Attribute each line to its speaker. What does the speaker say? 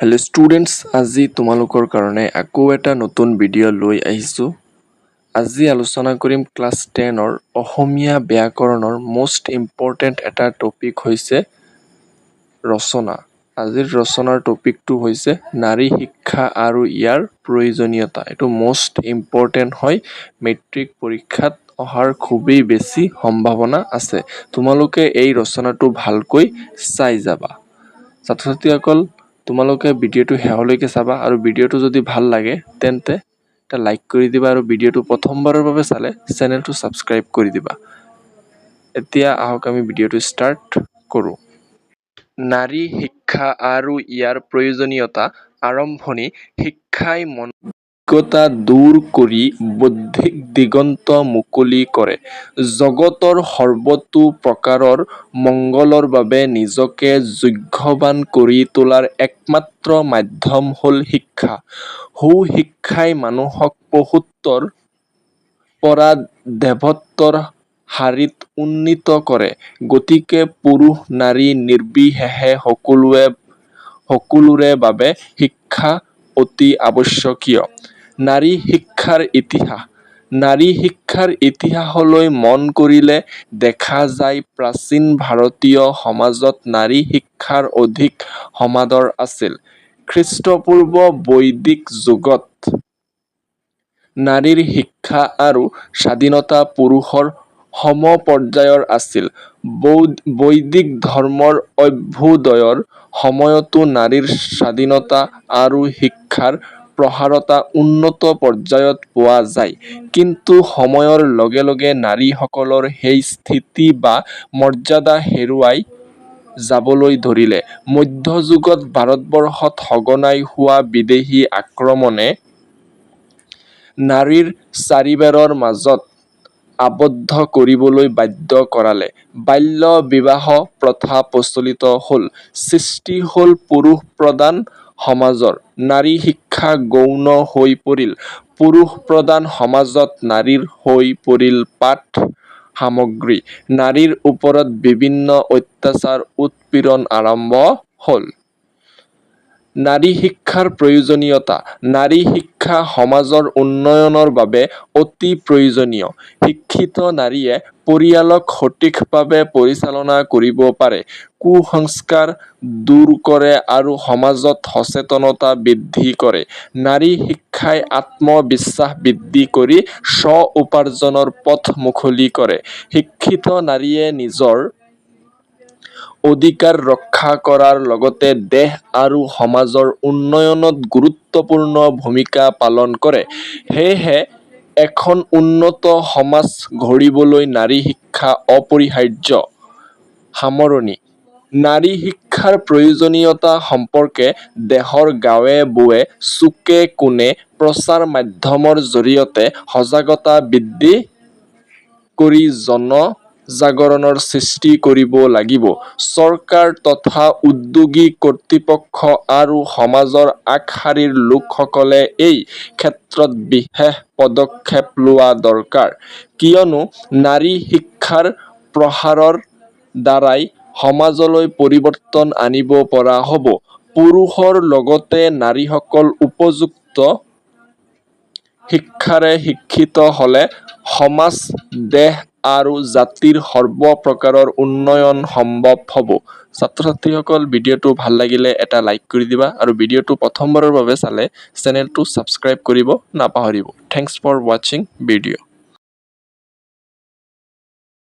Speaker 1: Hello' students, আজি তোমালোকৰ কাৰণে আকৌ এটা নতুন ভিডিঅ' লৈ আহিছোঁ। আজি আলোচনা কৰিম ক্লাছ 10ৰ অসমীয়া ব্যাকৰণৰ মষ্ট ইম্পৰ্টেণ্ট এটা টপিক হৈছে ৰচনা। আজিৰ ৰচনাৰ টপিকটো হৈছে নাৰী শিক্ষা আৰু ইয়াৰ প্ৰয়োজনীয়তা। এইটো মষ্ট ইম্পৰ্টেণ্ট হয়, মেট্ৰিক পৰীক্ষাত অহাৰ খুবেই বেছি সম্ভাৱনা আছে। তোমালোকে এই ৰচনাটো ভালকৈ চাই যাবা। ছাত্ৰ ছাত্ৰীসকল, তোমালোকে ভিডিঅ'টো শেষলৈকে চাবা আৰু ভিডিঅ'টো যদি ভাল লাগে তেন্তে এটা লাইক কৰি দিবা আৰু ভিডিঅ'টো প্ৰথমবাৰৰ বাবে চালে চেনেলটো ছাবস্ক্ৰাইব কৰি দিবা। এতিয়া আহক আমি ভিডিঅ'টো ষ্টাৰ্ট কৰোঁ। নাৰী শিক্ষা আৰু ইয়াৰ প্ৰয়োজনীয়তা। আৰম্ভণি। শিক্ষাই মনজ্ঞতা দূৰ কৰি বৌদ্ধিক দিগন্ত মুকলি কৰে। জগতৰ সৰ্বতো প্ৰকাৰৰ মংগলৰ বাবে নিজকে যোগ্যৱান কৰি তোলাৰ একমাত্ৰ মাধ্যম হ'ল শিক্ষা। সুশিক্ষাই মানুহক পশুত্বৰ পৰা দেৱত্বৰ শাৰীত উন্নীত কৰে। গতিকে পুৰুষ নাৰী নিৰ্বিশেষে সকলোৰে বাবে শিক্ষা অতি আৱশ্যকীয়। নাৰী শিক্ষাৰ ইতিহাস। নাৰী শিক্ষাৰ ইতিহাসলৈ মন কৰিলে দেখা যায় প্ৰাচীন ভাৰতীয় সমাজত নাৰী শিক্ষাৰ অধিক সমাদৰ আছিল। খ্ৰীষ্টপূৰ্ব বৈদিক যুগত নাৰীৰ শিক্ষা আৰু স্বাধীনতা পুৰুষৰ সমপৰ্যায়ৰ আছিল। বৈদিক ধৰ্মৰ অভ্যুদয়ৰ সময়তো নাৰীৰ স্বাধীনতা আৰু শিক্ষাৰ প্ৰসাৰতা উন্নত পৰ্যায়ত পোৱা যায়। কিন্তু সময়ৰ লগে লগে নাৰীসকলৰ সেই স্থিতি বা মৰ্যাদা হেৰুৱাই যাবলৈ ধৰিলে। মধ্যযুগত ভাৰতবৰ্ষত সঘনাই হোৱা বিদেশী আক্ৰমণে নাৰীৰ চাৰিবেৰৰ মাজত আবদ্ধ কৰিবলৈ বাধ্য কৰালে। বাল্য বিবাহ প্ৰথা প্ৰচলিত হ'ল। সৃষ্টি হ'ল পুৰুষ প্ৰধান সমাজৰ। নাৰী শিক্ষা গৌণ হৈ পৰিল। পুৰুষ প্ৰধান সমাজত নাৰীৰ হৈ পৰিল পাঠ সামগ্ৰী। নাৰীৰ ওপৰত বিভিন্ন অত্যাচাৰ উৎপীড়ন আৰম্ভ হ'ল। নাৰী শিক্ষাৰ প্ৰয়োজনীয়তা। নাৰী শিক্ষা সমাজৰ উন্নয়নৰ বাবে অতি প্ৰয়োজনীয়। শিক্ষিত নাৰীয়ে পৰিয়ালক সঠিকভাৱে পৰিচালনা কৰিব পাৰে, কুসংস্কাৰ দূৰ কৰে আৰু সমাজত সচেতনতা বৃদ্ধি কৰে। নাৰী শিক্ষাই আত্মবিশ্বাস বৃদ্ধি কৰি স্ব-উপাৰ্জনৰ পথ মুকলি কৰে। শিক্ষিত নাৰীয়ে নিজৰ অধিকাৰ ৰক্ষা কৰাৰ লগতে দেশ আৰু সমাজৰ উন্নয়নত গুৰুত্বপূৰ্ণ ভূমিকা পালন কৰে। সেয়েহে এখন উন্নত সমাজ গঢ়িবলৈ নাৰী শিক্ষা অপৰিহাৰ্য। সামৰণি। নাৰী শিক্ষাৰ প্ৰয়োজনীয়তা সম্পৰ্কে দেশৰ গাঁৱে ভূঞে চুকে কোণে প্ৰচাৰ মাধ্যমৰ জৰিয়তে সজাগতা বৃদ্ধি কৰি জনজাগৰণৰ সৃষ্টি কৰিব লাগিব। চৰকাৰ তথা উদ্যোগী কৰ্তৃপক্ষ আৰু সমাজৰ আগশাৰীৰ লোকসকলে এই ক্ষেত্ৰত বিশেষ পদক্ষেপ লোৱা দৰকাৰ। কিয়নো নাৰী শিক্ষাৰ প্ৰসাৰৰ দ্বাৰাই সমাজলৈ পৰিৱৰ্তন আনিব পৰা হ'ব। পুৰুষৰ লগতে নাৰীসকল উপযুক্ত শিক্ষাৰে শিক্ষিত হ'লে সমাজ, দেশ আৰু জাতিৰ সৰ্বপ্ৰকাৰৰ উন্নয়ন সম্ভৱ হ'ব। ছাত্ৰ-ছাত্ৰীসকল, ভিডিঅ'টো ভাল লাগিলে এটা লাইক কৰি দিবা আৰু ভিডিঅ'টো প্ৰথমবাৰৰ বাবে চালে চেনেলটো ছাবস্ক্ৰাইব কৰিব নাপাহৰিব। থেংকছ ফৰ ৱাচিং ভিডিঅ'।